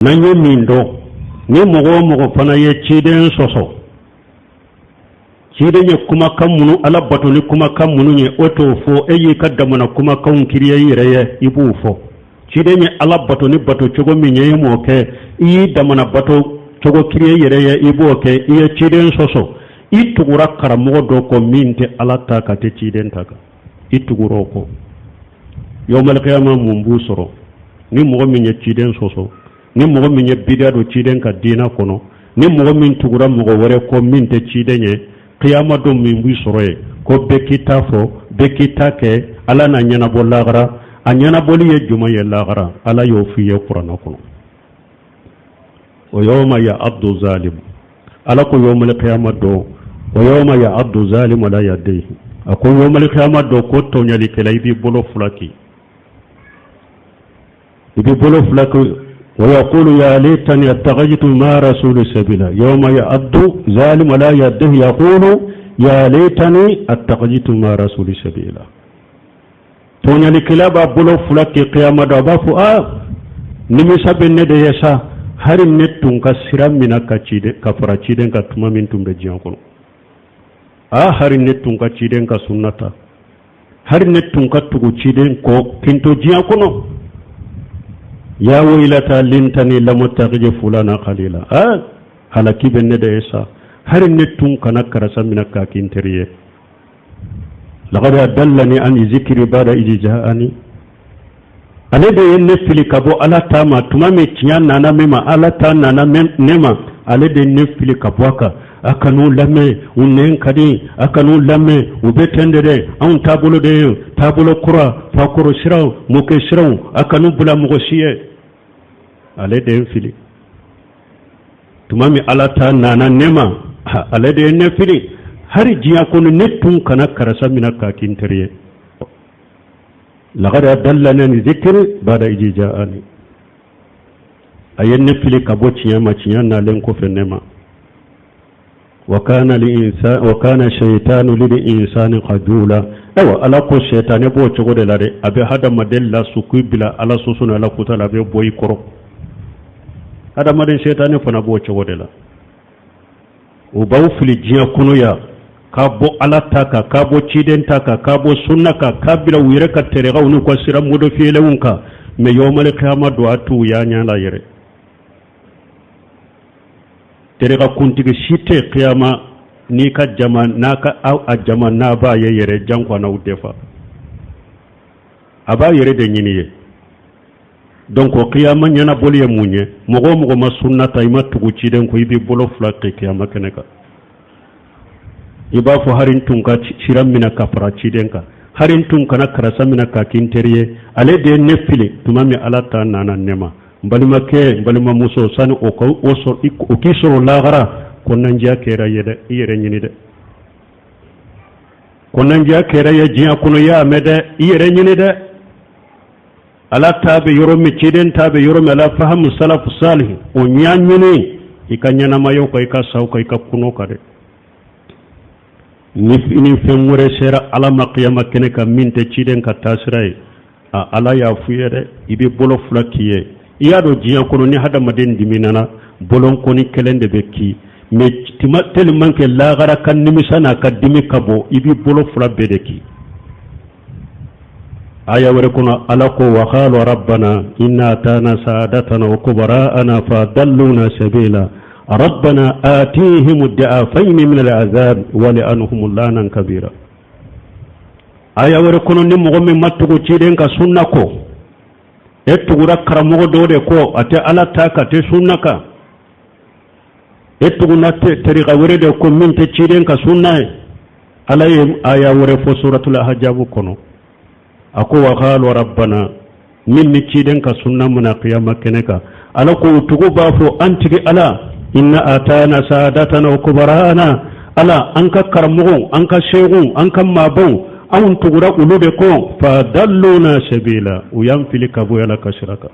nanyo mindo ni mogo fana ye ciden soso ciden ye kuma kan munu ala bato ni kuma kan munu ye oto fo eyi kaddamana kuma kan kiriye yireye ibu fo ciden ye ala bato ni bato cogo min ye mo ke yi damana bato cogo kiriye yireye ibu ke iye ciden soso itugura karamogo do ko minte ala ta ka te ciden taka ituguro ko yawmal qiyamah mumbu soro ni mogo min ye ciden soso ni mogo min ye bidia do ciden ka dina kono ni mogo min tugura mogo wore ko min te ciden ye qiyama do min bu soroye ko bekita fo bekita ke ala na nyana bolagara a nyana boli ye juma ye lagara ala yo fi ye qur'ana kono o yawma ya abdu zalim ala ko yawmal qiyama do o yawma ya abdu zalim la yadayhi ako yawmal qiyama do ko to nyali ke lay bi bolo fulaki ibi bolo fulaki ويقول يا ليتني اتخذت مع رسول سبيلا يوم يعض ظالم لا يده يقول يا ليتني اتخذت مع رسول سبيلا تونيا لكلاب بلو فلك قيامة دابافو نمسا بنده يسا هرم نتون كسرام منا كفرا چيدن كتما من تم بجيان كنو هرم نتون كچيدن كسنتا هرم نتون كتغو چيدن كو كنتو جيان كنو يا ويلتا لنتني لمتخذ فلانا خليلا halaki benne da yasa har ne tun kana karasa mina kakin tariye laqad adallani an zikri bada ijjaani ale da yanne fili kabo ala tama tuma me kiyan nana mema ala ta nana nema ale da ne fili kabwaka akanu lame unnen kadi akanu lame ubetendere an tabulo kura fakoro shiraw muke shiraw akanu bula mugoshiye ale da fili tumami ala ta nana nema ale da ne fili har jiya kono netun kana karasa mina kakin tariye laqad adallana an zikri bada ijjaani ayen fili kabo ciya na len ko fenema وكان الشيطان للإنسان قدولا ايوا ala ko shaytane bo cogo de la de abe hada madella sukui bila ala susuna ala kutala be boy koro hada maden shaytane fana bo cogo de la o baw fili jiya kuno ya ka bo ala taka ka bo ciden taka ka bo sunna ka bila wire ka tere ga unu ko sira modo fiele wonka me yowmal qiyamah do atu ya nyala yere terega kuntigi shite qiyama ni ka jama naka aw a jama na ba yere janko na udefa aba yere de nyiniye donc qiyama nyana boliye munye mogo ma sunnata ima tugu ciden ko ibi bolo flaqi qiyama keneka iba fo harin tun ka shiram mina kafara ciden ka harin tun kana karasa mina ka kinteriye ale de nefile tumami alata nana nema balima muso sani o kisoro lagara konan jiya kera yere nyini de konan jiya kera ya jiya kuno ya mede yere nyini de ala tabe yoro mi ciden tabe yoro mi ala fahamu salafu salih o nyanyini ikanyana mayo ko ikasau ko ikakuno kade ni femure sera ala maqiyama kene ka minte ciden ka tasrai ala ya fuyede ibe bolo flakiye iya do jiya kono ni hada maden diminana bolon koni kelende beki me timatel manke lagara kan nimisana ka dimi kabo ibi bolo fula bedeki aya wore kono ala ko wa qalu rabbana inna atana saadatana wa kubara'ana fa dalluna sabila rabbana atihim ad-da'afayn min al-'adhab wa li'anhum lanan kabira aya wore kono ni mo gomme mattugo ciden ka sunna ko etugura karamogo dode ko ate ala taka te sunnaka etuguna te tariqa werede ko min te ciden ka sunna ala aya wore fo suratul ahzab kono ako wa qalu rabbana min ni ciden ka sunna muna qiyama keneka ala ko tugu ba fo antigi ala inna atana saadatana wa kubarana ala anka karamogo anka shegu anka mabon awun tugura ulude ko fa dalluna sabila uyam fili kabu yala kashiraka